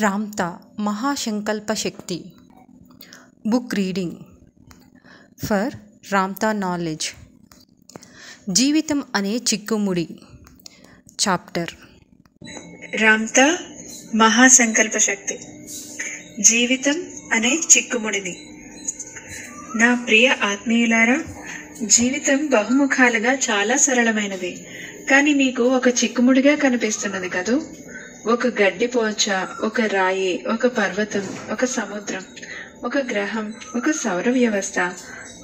రామ్తా మహాసంకల్ప శక్తి book reading for Ramtha knowledge. జీవితం అనే చిక్కుముడి. చాప్టర్ రామ్తా మహాసంకల్ప శక్తి. జీవితం అనే చిక్కుముడిని. నా ప్రియ ఆత్మీయులారా, జీవితం బహుముఖాలుగా చాలా సరళమైనది, కానీ మీకు ఒక చిక్కుముడిగా కనిపిస్తున్నది కదూ. ఒక గడ్డిపోచ, ఒక రాయి, ఒక పర్వతం, ఒక సముద్రం, ఒక గ్రహం, ఒక సౌర వ్యవస్థ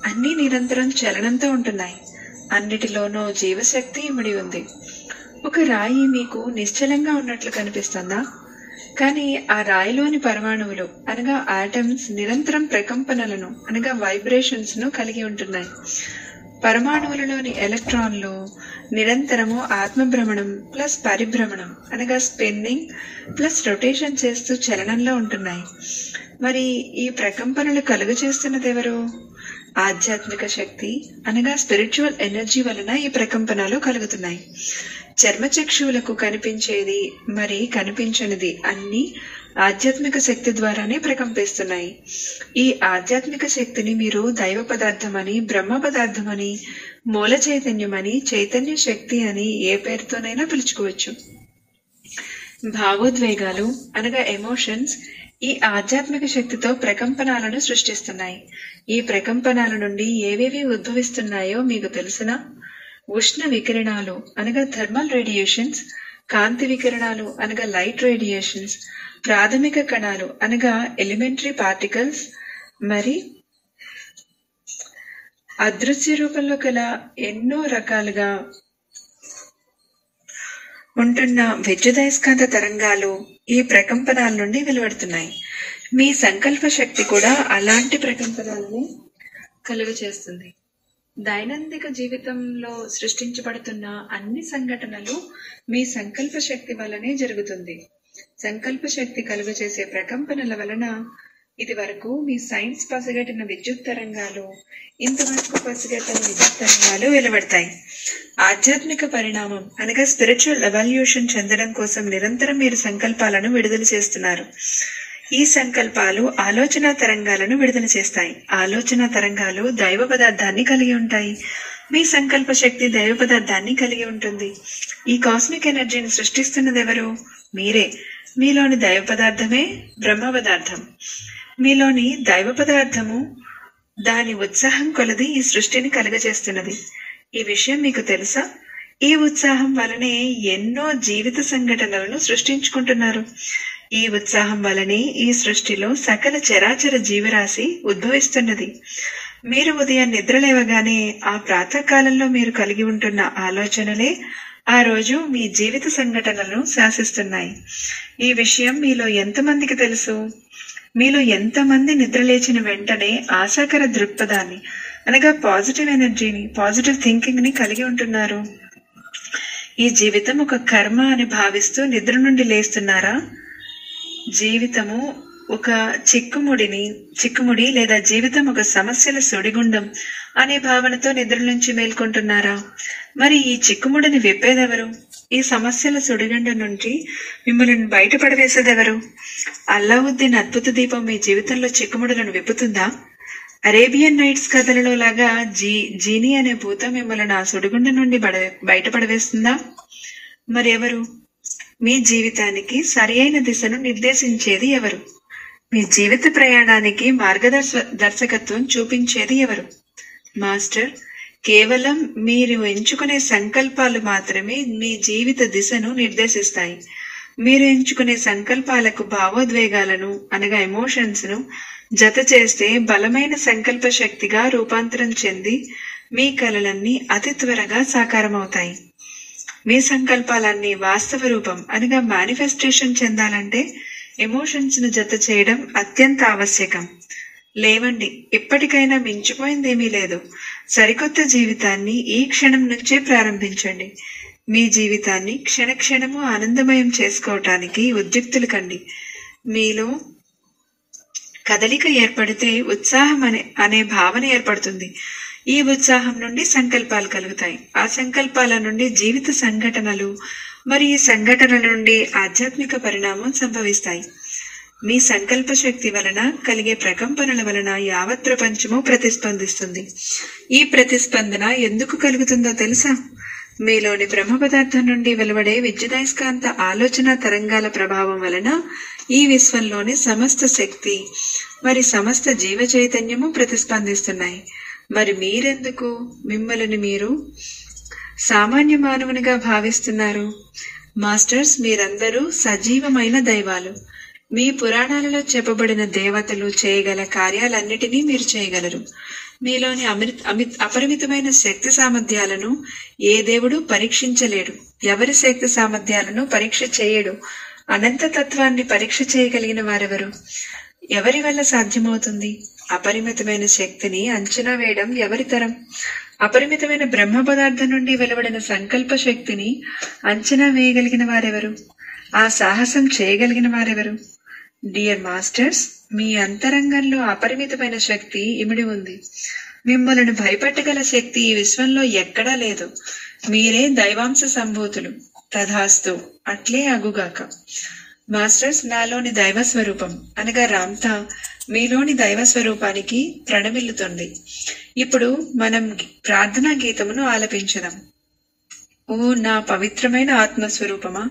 అన్నీ నిరంతరం చలనంతో ఉంటున్నాయి. అన్నిటిలోనూ జీవశక్తి ఇమిడి ఉంది. ఒక రాయి మీకు నిశ్చలంగా ఉన్నట్లు కనిపిస్తుందా? కానీ ఆ రాయిలోని పరమాణువులు అనగా ఆటమ్స్ నిరంతరం ప్రకంపనలను అనగా వైబ్రేషన్స్ ను కలిగి ఉంటున్నాయి. పరమాణువులలోని ఎలక్ట్రాన్లు నిరంతరము ఆత్మభ్రమణం ప్లస్ పరిభ్రమణం అనగా స్పిన్నింగ్ ప్లస్ రొటేషన్ చేస్తూ చలనంలో ఉంటున్నాయి. మరి ఈ ప్రకంపనలు కలుగు చేస్తున్నది ఎవరు? ఆధ్యాత్మిక శక్తి అనగా స్పిరిచువల్ ఎనర్జీ వలన ఈ ప్రకంపనలు కలుగుతున్నాయి. చర్మచక్షువులకు కనిపించేది మరి కనిపించనిది అన్ని ఆధ్యాత్మిక శక్తి ద్వారానే ప్రకంపిస్తున్నాయి. ఈ ఆధ్యాత్మిక శక్తిని మీరు దైవ పదార్థమని, బ్రహ్మ పదార్థమని, మూల చైతన్యమని, చైతన్య శక్తి అని ఏ పేరుతోనైనా పిలుచుకోవచ్చు. భావోద్వేగాలు అనగా ఎమోషన్స్ ఈ ఆధ్యాత్మిక శక్తితో ప్రకంపనాలను సృష్టిస్తున్నాయి. ఈ ప్రకంపనాల నుండి ఏవేవి ఉద్భవిస్తున్నాయో మీకు తెలుసునా? ఉష్ణ వికిరణాలు అనగా థర్మల్ రేడియేషన్స్, కాంతి వికిరణాలు అనగా లైట్ రేడియేషన్స్, ప్రాథమిక కణాలు అనగా ఎలిమెంటరీ పార్టికల్స్, మరి అదృశ్య రూపంలో గల ఎన్నో రకాలుగా ఉంటున్న విద్యుదయస్కాంత తరంగాలు ఈ ప్రకంపనాల నుండి వెలువడుతున్నాయి. మీ సంకల్ప శక్తి కూడా అలాంటి ప్రకంపనాలని కలుగ చేస్తుంది. దైనందిక జీవితంలో సృష్టించబడుతున్న అన్ని సంఘటనలు మీ సంకల్ప శక్తి వల్లనే జరుగుతుంది. సంకల్ప శక్తి కలుగ చేసే ప్రకంపనల వలన ఇది వరకు మీ సైన్స్ పసిగట్టిన విద్యుత్ తరంగాలు ఇంతవరకు పసిగట్టని విద్యుత్ తరంగాలు వెలువడతాయి. ఆధ్యాత్మిక పరిణామం అనగా స్పిరిచువల్ ఎవల్యూషన్ చెందడం కోసం నిరంతరం మీరు సంకల్పాలను విడుదల చేస్తున్నారు. ఈ సంకల్పాలు ఆలోచన తరంగాలను విడుదల చేస్తాయి. ఆలోచన తరంగాలు దైవ పదార్థాన్ని కలిగి ఉంటాయి. మీ సంకల్ప శక్తి దైవ పదార్థాన్ని కలిగి ఉంటుంది. ఈ కాస్మిక్ ఎనర్జీని సృష్టిస్తున్నది ఎవరు? మీరే. మీలోని దైవ పదార్థమే బ్రహ్మ పదార్థం. మీలోని దైవ పదార్థము దాని ఉత్సాహం కొలది ఈ సృష్టిని కలుగజేస్తున్నది. ఈ విషయం మీకు తెలుసా? ఈ ఉత్సాహం వలనే ఎన్నో జీవిత సంఘటనలను సృష్టించుకుంటున్నారు. ఈ ఉత్సాహం వలనే ఈ సృష్టిలో సకల చరాచర జీవరాశి ఉద్భవిస్తున్నది. మీరు ఉదయం నిద్రలేవగానే ఆ ప్రాతకాలంలో మీరు కలిగి ఉంటున్న ఆలోచనలే ఆ రోజు మీ జీవిత సంఘటనలను శాసిస్తున్నాయి. ఈ విషయం మీలో ఎంతమందికి తెలుసు? మీలో ఎంతమంది నిద్రలేచిన వెంటనే ఆశాకర దృక్పథాన్ని అనగా పాజిటివ్ ఎనర్జీని, పాజిటివ్ థింకింగ్ ని కలిగి ఉంటున్నారు? ఈ జీవితం ఒక కర్మ అని భావిస్తూ నిద్ర నుండి లేస్తున్నారా? జీవితము ఒక చిక్కుముడి లేదా జీవితం ఒక సమస్యల సుడిగుండం అనే భావనతో నిద్ర నుంచి మేల్కొంటున్నారా? మరి ఈ చిక్కుముడిని విప్పేదెవరు? ఈ సమస్యల సుడిగుండం నుంచి మిమ్మల్ని బయటపడవేసేదెవరు? అల్లావుద్దీన్ అద్భుత దీపం మీ జీవితంలో చిక్కుముడులను విప్పుతుందా? అరేబియన్ నైట్స్ కథలలో లాగా జీనీ అనే భూతం మిమ్మల్ని ఆ సుడిగుండం నుండి బయటపడవేస్తుందా? మరి ఎవరు? మీ జీవితానికి సరి అయిన దిశను నిర్దేశించేది ఎవరు? మీ జీవిత ప్రయాణానికి మార్గదర్శకత్వం చూపించేది ఎవరు? మాస్టర్. కేవలం మీరు ఎంచుకునే సంకల్పాలు మాత్రమే మీ జీవిత దిశను నిర్దేశిస్తాయి. మీరు ఎంచుకునే సంకల్పాలకు భావోద్వేగాలను అనగా ఎమోషన్స్ ను జత చేస్తే బలమైన సంకల్ప శక్తిగా రూపాంతరం చెంది మీ కలలన్నీ అతి త్వరగా సాకారమవుతాయి. మీ సంకల్పాలన్నీ వాస్తవ రూపం అనగా మేనిఫెస్టేషన్ చెందాలంటే ఎమోషన్స్ ను జత చేయడం అత్యంత ఆవశ్యకం. లేవండి, ఇప్పటికైనా మించిపోయిందేమీ లేదు. సరికొత్త జీవితాన్ని ఈ క్షణం నుంచే ప్రారంభించండి. మీ జీవితాన్ని క్షణక్షణము ఆనందమయం చేసుకోవటానికి ఉద్యుక్తులు కండి. మీలో కదలిక ఏర్పడితే ఉత్సాహం అనే భావన ఏర్పడుతుంది. ఈ ఉత్సాహం నుండి సంకల్పాలు కలుగుతాయి. ఆ సంకల్పాల నుండి జీవిత సంఘటనలు, మరి ఈ సంఘటనల నుండి ఆధ్యాత్మిక పరిణామం సంభవిస్తాయి. మీ సంకల్ప శక్తి వలన కలిగే ప్రకంపనల వలన యావత్ ప్రపంచము ప్రతిస్పందిస్తుంది. ఈ ప్రతిస్పందన ఎందుకు కలుగుతుందో తెలుసా? మీలోని బ్రహ్మ పదార్థం నుండి వెలువడే విద్యుదయస్కాంత ఆలోచన తరంగాల ప్రభావం వలన ఈ విశ్వంలోని సమస్త శక్తి మరి సమస్త జీవ చైతన్యము ప్రతిస్పందిస్తున్నాయి. మరి మీరెందుకు మిమ్మల్ని మీరు సామాన్య మానవునిగా భావిస్తున్నారు? మాస్టర్స్, మీరందరూ సజీవమైన దైవాలు. మీ పురాణాలలో చెప్పబడిన దేవతలు చేయగల కార్యాలన్నిటినీ మీరు చేయగలరు. మీలోని అపరిమితమైన శక్తి సామర్థ్యాలను ఏ దేవుడు పరీక్షించలేడు. ఎవరి శక్తి సామర్థ్యాలను పరీక్ష చేయడు. అనంత తత్వాన్ని పరీక్ష చేయగలిగిన వారెవరు? ఎవరి వల్ల సాధ్యమవుతుంది? అపరిమితమైన శక్తిని అంచనా వేయడం ఎవరి తరం? అపరిమితమైన బ్రహ్మ పదార్థం నుండి వెలువడిన సంకల్ప శక్తిని అంచనా వేయగలిగిన వారెవరు? ఆ సాహసం చేయగలిగిన వారెవరు? డియర్ మాస్టర్స్, మీ అంతరంగంలో అపరిమితమైన శక్తి ఇమిడి ఉంది. మిమ్మల్ని భయపెట్టగల శక్తి ఈ విశ్వంలో ఎక్కడా లేదు. మీరే దైవాంశ సంభూతులు. తథాస్తు, అట్లే అగుగాక. మాస్టర్స్, నాలోని దైవ స్వరూపం అనగా రామ్తా మీలోని దైవ స్వరూపానికి ప్రణమిల్లుతుంది. ఇప్పుడు మనం ప్రార్థనా గీతమును ఆలపించదాం. ఓ నా పవిత్రమైన ఆత్మస్వరూపమా,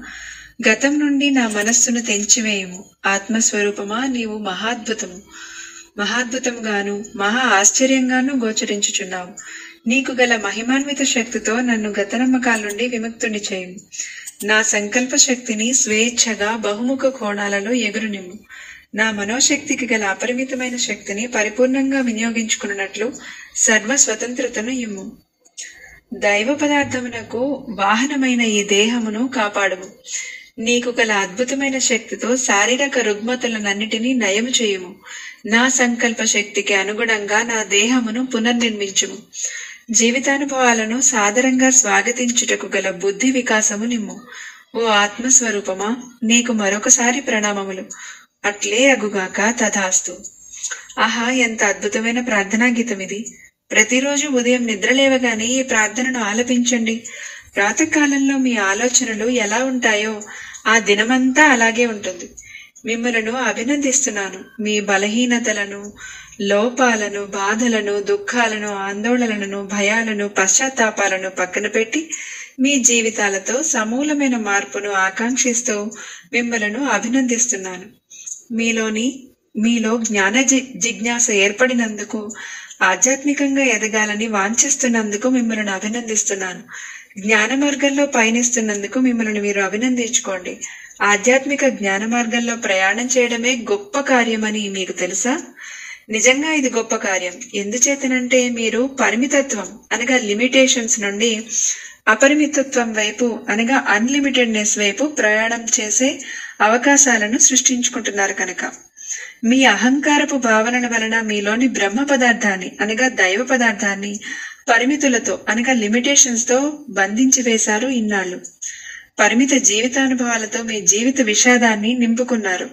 గతం నుండి నా మనస్సును తెంచివేయము. ఆత్మస్వరూపమా, నీవు మహాద్భుతముగాను మహా ఆశ్చర్యంగాను గోచరించుచున్నావు. నీకు గల మహిమాన్విత శక్తితో నన్ను గత నమ్మకాల నుండి విముక్తుని చేయము. నా సంకల్ప శక్తిని స్వేచ్ఛగా బహుముఖ కోణాలలో ఎగురునిమ్ము. నా మనోశక్తికి గల అపరిమితమైన శక్తిని పరిపూర్ణంగా వినియోగించుకున్నట్లు సర్వ స్వతంత్రతను ఇమ్ము. దైవ పదార్థమునకు వాహనమైన ఈ దేహమును కాపాడుము. నీకు గల అద్భుతమైన శక్తితో శారీరక రుగ్మతలనన్నిటినీ నయము చేయుము. నా సంకల్ప శక్తికి అనుగుణంగా నా దేహమును పునర్నిర్మించుము. జీవితానుభవాలను సాదరంగా స్వాగతించుటకు గల బుద్ధి వికాసము నిమ్ము. ఓ ఆత్మస్వరూపమా, నీకు మరొకసారి ప్రణామములు. అట్లే అగుగాక. తథాస్తు. ఆహా, ఎంత అద్భుతమైన ప్రార్థనా గీతం ఇది. ప్రతిరోజు ఉదయం నిద్రలేవగానే ఈ ప్రార్థనను ఆలపించండి. ప్రాతకాలంలో మీ ఆలోచనలు ఎలా ఉంటాయో ఆ దినమంతా అలాగే ఉంటుంది. మిమ్మలను అభినందిస్తున్నాను. మీ బలహీనతలను, లోపాలను, బాధలను, దుఃఖాలను, ఆందోళనలను, భయాలను, పశ్చాత్తాపాలను పక్కన పెట్టి మీ జీవితాలతో సమూలమైన మార్పును ఆకాంక్షిస్తూ మిమ్మలను అభినందిస్తున్నాను. మీలో జ్ఞాన జిజ్ఞాస ఏర్పడినందుకు, ఆధ్యాత్మికంగా ఎదగాలని వాంఛిస్తున్నందుకు మిమ్మల్ని అభినందిస్తున్నాను. జ్ఞాన మార్గంలో పయనిస్తున్నందుకు మిమ్మల్ని మీరు అభినందించుకోండి. ఆధ్యాత్మిక జ్ఞాన మార్గంలో ప్రయాణం చేయడమే గొప్ప కార్యమని మీకు తెలుసా? నిజంగా ఇది గొప్ప కార్యం. ఎందుచేతనంటే మీరు పరిమితత్వం అనగా లిమిటేషన్స్ నుండి అపరిమితత్వం వైపు అనగా అన్లిమిటెడ్నెస్ వైపు ప్రయాణం చేసే అవకాశాలను సృష్టించుకుంటున్నారు కనుక. మీ అహంకారపు భావనల వలన మీలోని బ్రహ్మ పదార్థాన్ని అనగా దైవ పదార్థాన్ని పరిమితులతో అనగా లిమిటేషన్స్ తో బంధించి వేశారు ఇన్నాళ్ళు. పరిమిత జీవితానుభవాలతో మీ జీవిత విషాదాన్ని నింపుకున్నారు.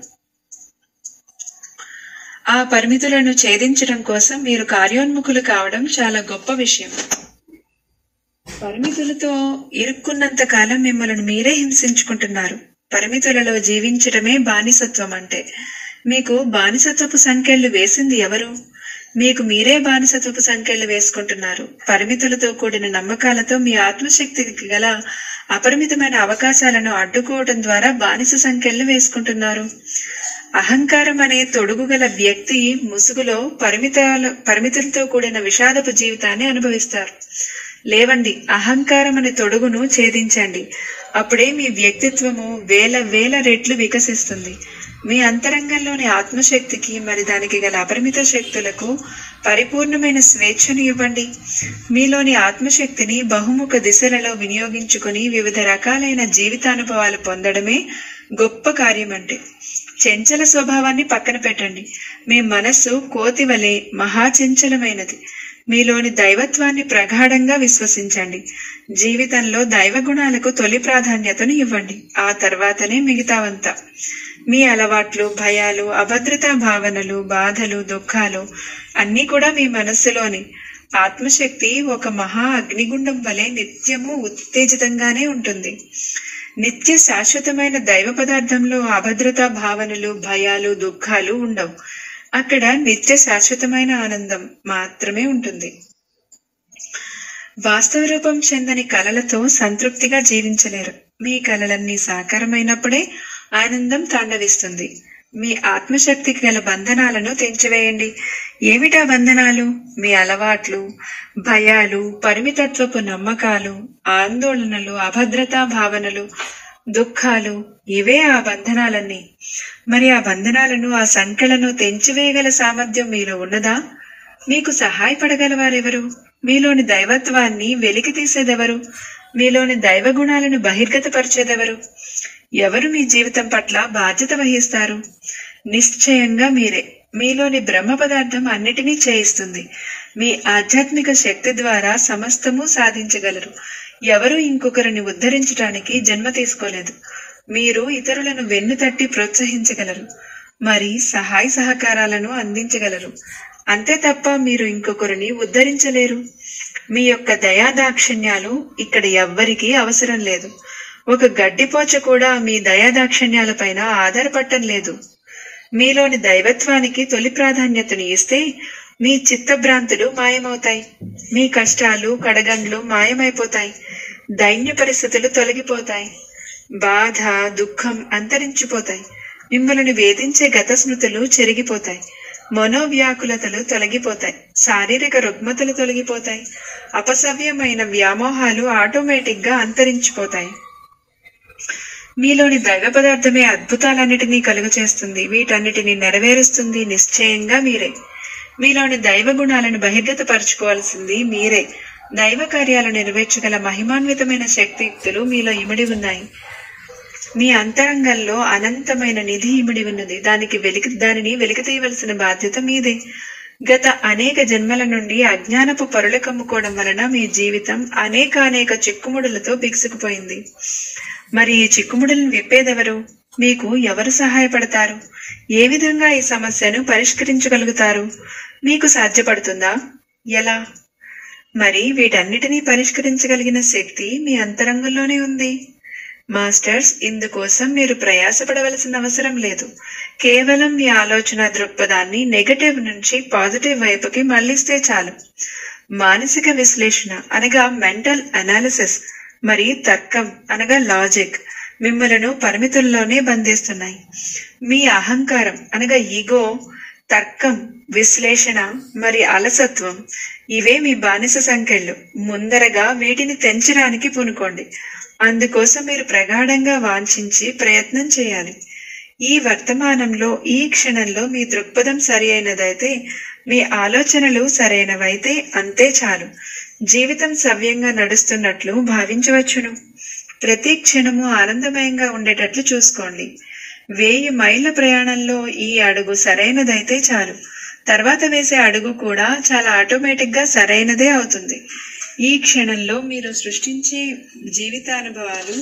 ఆ పరిమితులను ఛేదించడం కోసం మీరు కార్యోన్ముఖులు కావడం చాలా గొప్ప విషయం. పరిమితులతో ఇరుక్కున్నంత కాలం మిమ్మల్ని మీరే హింసించుకుంటున్నారు. పరిమితులలో జీవించడమే బానిసత్వం అంటే. మీకు బానిసత్వపు సంకెళ్లు వేసింది ఎవరు? మీకు మీరే బానిసత్వపు సంకెళ్లు వేసుకుంటున్నారు. పరిమితులతో కూడిన నమ్మకాలతో మీ ఆత్మశక్తికి గల అపరిమితమైన అవకాశాలను అడ్డుకోవడం ద్వారా బానిస సంకెళ్లు వేసుకుంటున్నారు. అహంకారం అనే తొడుగు గల వ్యక్తి ముసుగులో పరిమితులతో కూడిన విషాదపు జీవితాన్ని అనుభవిస్తారు. లేవండి, అహంకారం అనే తొడుగును ఛేదించండి. అప్పుడే మీ వ్యక్తిత్వము వేల రెట్లు వికసిస్తుంది. మీ అంతరంగంలోని ఆత్మశక్తికి మరి దానికి గల అపరిమిత శక్తులకు పరిపూర్ణమైన స్వేచ్ఛను ఇవ్వండి. మీలోని ఆత్మశక్తిని బహుముఖ దిశలలో వినియోగించుకుని వివిధ రకాలైన జీవితానుభవాలు పొందడమే గొప్ప కార్యం అంటే. చంచల స్వభావాన్ని పక్కన పెట్టండి. మీ మనస్సు కోతి వలె మహాచంచలమైనది. మీలోని దైవత్వాన్ని ప్రగాఢంగా విశ్వసించండి. జీవితంలో దైవ గుణాలకు తొలి ప్రాధాన్యతను ఇవ్వండి. ఆ తర్వాతనే మిగతావంతా. మీ అలవాట్లు, భయాలు, అభద్రతా భావనలు, బాధలు, దుఃఖాలు అన్నీ కూడా మీ మనస్సులోని ఆత్మశక్తి ఒక మహా అగ్నిగుండం వలె నిత్యము ఉత్తేజితంగానే ఉంటుంది. నిత్య శాశ్వతమైన దైవ పదార్థంలో అభద్రతా భావనలు, భయాలు, దుఃఖాలు ఉండవు. అక్కడ నిత్య శాశ్వతమైన ఆనందం మాత్రమే ఉంటుంది. వాస్తవ రూపం చెందని కలలతో సంతృప్తిగా జీవించలేరు. మీ కలలన్నీ సాకారమైనప్పుడే ఆనందం తాండవిస్తుంది. మీ ఆత్మశక్తికి గల బంధనాలను తెంచివేయండి. ఏమిటా బంధనాలు? మీ అలవాట్లు, భయాలు, పరిమితత్వపు నమ్మకాలు, ఆందోళనలు, అభద్రతా భావనలు, దుఃఖాలు, ఇవే ఆ బంధనాలన్నీ. మరి ఆ బంధనాలను, ఆ సంఖ్యలను తెంచివేయగల సామర్థ్యం మీలో ఉన్నదా? మీకు సహాయపడగలవారెవరు? మీలోని దైవత్వాన్ని వెలికి తీసేదెవరు? మీలోని దైవ గుణాలను బహిర్గతపరిచేదెవరు? ఎవరు మీ జీవితం పట్ల బాధ్యత వహిస్తారు? నిశ్చయంగా మీరే. మీలోని బ్రహ్మ పదార్థం అన్నిటినీ చేయిస్తుంది. మీ ఆధ్యాత్మిక శక్తి ద్వారా సమస్తము సాధించగలరు. ఎవరు ఇంకొకరిని ఉద్ధరించడానికి జన్మ తీసుకోలేదు. మీరు ఇతరులను వెన్ను తట్టి ప్రోత్సహించగలరు, మరి సహాయ సహకారాలను అందించగలరు. అంతే తప్ప మీరు ఇంకొకరిని ఉద్ధరించలేరు. మీ యొక్క దయాదాక్షిణ్యాలు ఇక్కడ ఎవ్వరికీ అవసరం లేదు. ఒక గడ్డిపోచ కూడా మీ దయాదాక్షిణ్యాలపైన ఆధారపడటం లేదు. మీలోని దైవత్వానికి తొలి ప్రాధాన్యతను ఇస్తే మీ చిత్తభ్రాంతులు మాయమవుతాయి. మీ కష్టాలు, కడగండ్లు మాయమైపోతాయి. దైన్య పరిస్థితులు తొలగిపోతాయి. బాధ, దుఃఖం అంతరించిపోతాయి. మిమ్మల్ని వేధించే గత స్మృతులు చెరిగిపోతాయి. మనోవ్యాకులతలు తొలగిపోతాయి. శారీరక రుగ్మతలు తొలగిపోతాయి. అపసవ్యమైన వ్యామోహాలు ఆటోమేటిక్ గా అంతరించిపోతాయి. మీలోని దైవ పదార్థమే అద్భుతాలన్నిటినీ కలుగ చేస్తుంది. వీటన్నిటినీ నెరవేరుస్తుంది నిశ్చయంగా మీరే. మీలోని దైవ గుణాలను బహిర్గతపరచుకోవాల్సింది మీరే. దైవ కార్యాలు నెరవేర్చగల మహిమాన్వితమైన శక్తియుక్తులు మీలో ఇమిడి ఉన్నాయి. మీ అంతరంగంలో అనంతమైన నిధి ఇమిడి ఉన్నది. దానిని వెలికి తీయవలసిన బాధ్యత మీదే. గత అనేక జన్మల నుండి అజ్ఞానపు పరుల కమ్ముకోవడం వలన మీ జీవితం అనేక చిక్కుముడులతో బిగుసుకుపోయింది. మరి ఈ చిక్కుముడులను విప్పేదెవరు? మీకు ఎవరు సహాయపడతారు? ఏ విధంగా ఈ సమస్యను పరిష్కరించగలుగుతారు? మీకు సాధ్యపడుతుందా? ఎలా? మరి వీటన్నిటినీ పరిష్కరించగలిగిన శక్తి మీ అంతరంగంలోనే ఉంది. మాస్టర్స్, ఇందుకోసం మీరు ప్రయాసపడవలసిన అవసరం లేదు. కేవలం మీ ఆలోచన దృక్పథాన్ని నెగటివ్ నుంచి పాజిటివ్ వైపుకి మళ్లిస్తే చాలు. మానసిక విశ్లేషణ అనగా మెంటల్ అనాలిసిస్, మరి తర్కం అనగా లాజిక్ మిమ్మలను పరిమితుల్లోనే బంధిస్తున్నాయి. మీ అహంకారం అనగా ఈగో, తర్కం, విశ్లేషణ మరి అలసత్వం, ఇవే మీ బానిస సంఖ్యలు. ముందరగా వీటిని తెంచడానికి పూనుకోండి. అందుకోసం మీరు ప్రగాఢంగా వాంఛించి ప్రయత్నం చేయాలి. ఈ వర్తమానంలో, ఈ క్షణంలో మీ దృక్పథం సరి అయినదైతే, మీ ఆలోచనలు సరైనవైతే అంతే చాలు. జీవితం సవ్యంగా నడుస్తున్నట్లు భావించవచ్చును. ప్రతి క్షణము ఆనందమయంగా ఉండేటట్లు చూసుకోండి. 1000 మైళ్ళ ప్రయాణంలో ఈ అడుగు సరైనదైతే చాలు. తర్వాత వేసే అడుగు కూడా చాలా ఆటోమేటిక్ గా సరైనదే అవుతుంది. ఈ క్షణంలో మీరు సృష్టించే జీవితానుభవాలు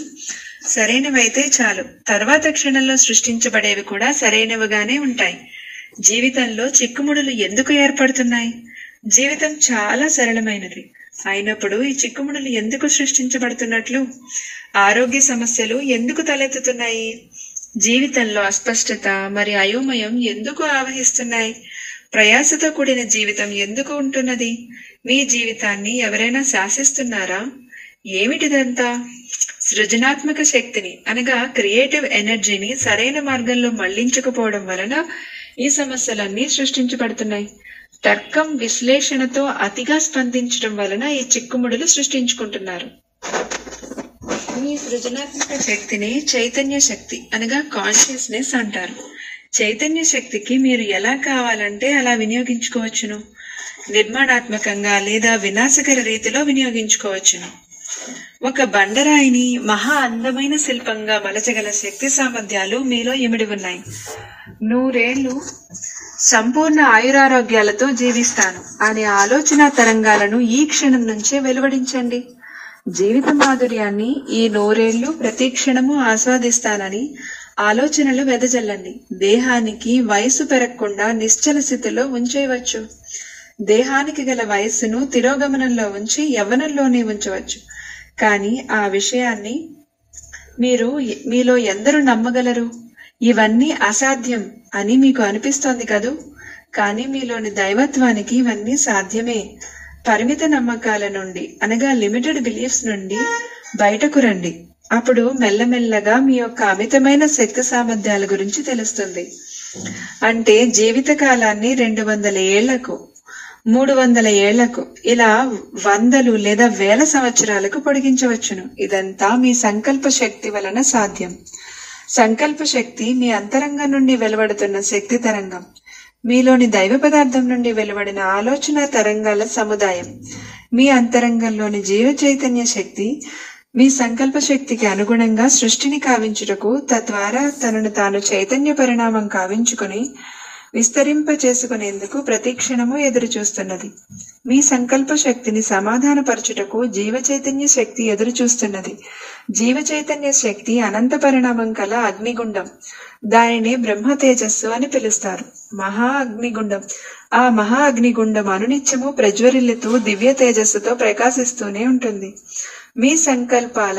సరైనవైతే చాలు. తర్వాత క్షణంలో సృష్టించబడేవి కూడా సరైనవిగానే ఉంటాయి. జీవితంలో చిక్కుముడులు ఎందుకు ఏర్పడుతున్నాయి? జీవితం చాలా సరళమైనది అయినప్పుడు ఈ చిక్కుముడులు ఎందుకు సృష్టించబడుతున్నట్లు? ఆరోగ్య సమస్యలు ఎందుకు తలెత్తుతున్నాయి? జీవితంలో అస్పష్టత మరి అయోమయం ఎందుకు ఆవహిస్తున్నాయి? ప్రయాసతో కూడిన జీవితం ఎందుకు ఉంటున్నది? మీ జీవితాన్ని ఎవరైనా శాసిస్తున్నారా? ఏమిటిదంతా? సృజనాత్మక శక్తిని అనగా క్రియేటివ్ ఎనర్జీని సరైన మార్గంలో మళ్లించకపోవడం వలన ఈ సమస్యలన్నీ సృష్టించబడుతున్నాయి. తర్కం, విశ్లేషణతో అతిగా స్పందించడం వలన ఈ చిక్కుముడులు సృష్టించుకుంటున్నారు. మీ సృజనాత్మక శక్తిని చైతన్య శక్తి అనగా కాన్షియస్నెస్ అంటారు. చైతన్య శక్తికి మీరు ఎలా కావాలంటే అలా వినియోగించుకోవచ్చును. నిర్మాణాత్మకంగా లేదా వినాశకర రీతిలో వినియోగించుకోవచ్చును. ఒక బండరాయిని మహా అందమైన శిల్పంగా మలచగల శక్తి సామర్థ్యాలు మీలో ఇమిడి ఉన్నాయి. 100 ఏళ్లు సంపూర్ణ ఆయురారోగ్యాలతో జీవిస్తాను అనే ఆలోచన తరంగాలను ఈ క్షణం నుంచే వెలువడించండి. జీవిత మాధుర్యాన్ని ఈ 100 ఏళ్లు ప్రతి క్షణము ఆస్వాదిస్తానని ఆలోచనలు వెదజల్లండి. దేహానికి వయసు పెరగకుండా నిశ్చల స్థితిలో ఉంచేయవచ్చు. దేహానికి గల వయస్సును తిరోగమనంలో ఉంచి యవ్వనంలోనే ఉంచవచ్చు. కానీ ఆ విషయాన్ని మీలో ఎందరు నమ్మగలరు? ఇవన్నీ అసాధ్యం అని మీకు అనిపిస్తోంది కదూ? కానీ మీలోని దైవత్వానికి ఇవన్నీ సాధ్యమే. పరిమిత నమ్మకాల నుండి అనగా లిమిటెడ్ బిలీఫ్స్ నుండి బయటకు రండి. అప్పుడు మెల్లమెల్లగా మీ యొక్క అమితమైన శక్తి సామర్థ్యాల గురించి తెలుస్తుంది. అంటే జీవిత కాలాన్ని 200 ఏళ్లకు, 300 ఏళ్లకు, ఇలా 100 లేదా 1000 సంవత్సరాలకు పొడిగించవచ్చును. ఇదంతా మీ సంకల్ప శక్తి వలన సాధ్యం. సంకల్ప శక్తి మీ అంతరంగం నుండి వెలువడుతున్న శక్తి తరంగం, మీలోని దైవ పదార్థం నుండి వెలువడిన ఆలోచన తరంగాల సముదాయం. మీ అంతరంగంలోని జీవ చైతన్య శక్తి మీ సంకల్ప శక్తికి అనుగుణంగా సృష్టిని కావించుటకు, తద్వారా తనను తాను చైతన్య పరిణామం కావించుకుని విస్తరింప చేసుకునేందుకు ప్రతిక్షణము ఎదురు చూస్తున్నది. మీ సంకల్ప శక్తిని సమాధానపరచుటకు జీవ చైతన్య శక్తి ఎదురు చూస్తున్నది. జీవ చైతన్య శక్తి అనంత పరిణామం కల అగ్నిగుండం. దానిని బ్రహ్మ తేజస్సు అని పిలుస్తారు. మహా అగ్నిగుండం. ఆ మహా అగ్నిగుండం అనునిత్యము ప్రజ్వరిల్లుతూ దివ్య తేజస్సుతో ప్రకాశిస్తూనే ఉంటుంది. మీ సంకల్పాల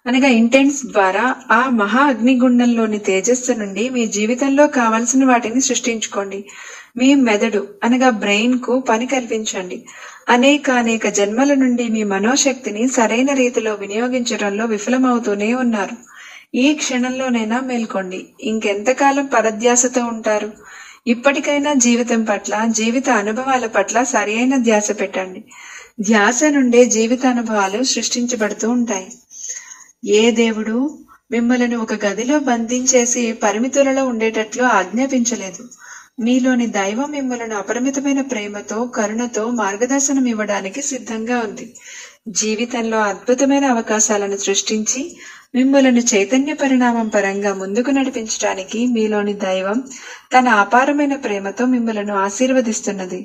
అనగా ఇంటెంట్స్ ద్వారా ఆ మహా అగ్నిగుండంలోని తేజస్సు నుండి మీ జీవితంలో కావలసిన వాటిని సృష్టించుకోండి. మీ మెదడు అనగా బ్రెయిన్ కు పని కల్పించండి. అనేక జన్మల నుండి మీ మనోశక్తిని సరైన రీతిలో వినియోగించడంలో విఫలమవుతూనే ఉన్నారు. ఈ క్షణంలోనైనా మేల్కోండి. ఇంకెంతకాలం పరధ్యాసతో ఉంటారు? ఇప్పటికైనా జీవితం పట్ల, జీవిత అనుభవాల పట్ల సరి అయిన ధ్యాస పెట్టండి. ధ్యాస నుండే జీవిత అనుభవాలు సృష్టించబడుతూ ఉంటాయి. ఏ దేవుడు మిమ్మల్ని ఒక గదిలో బంధించేసి పరిమితులలో ఉండేటట్లు ఆజ్ఞాపించలేదు. మీలోని దైవం మిమ్మల్ని అపరిమితమైన ప్రేమతో, కరుణతో మార్గదర్శనం ఇవ్వడానికి సిద్ధంగా ఉంది. జీవితంలో అద్భుతమైన అవకాశాలను సృష్టించి మిమ్మల్ని చైతన్య పరిణామం పరంగా ముందుకు నడిపించడానికి మీలోని దైవం తన అపారమైన ప్రేమతో మిమ్మల్ని ఆశీర్వదిస్తున్నది.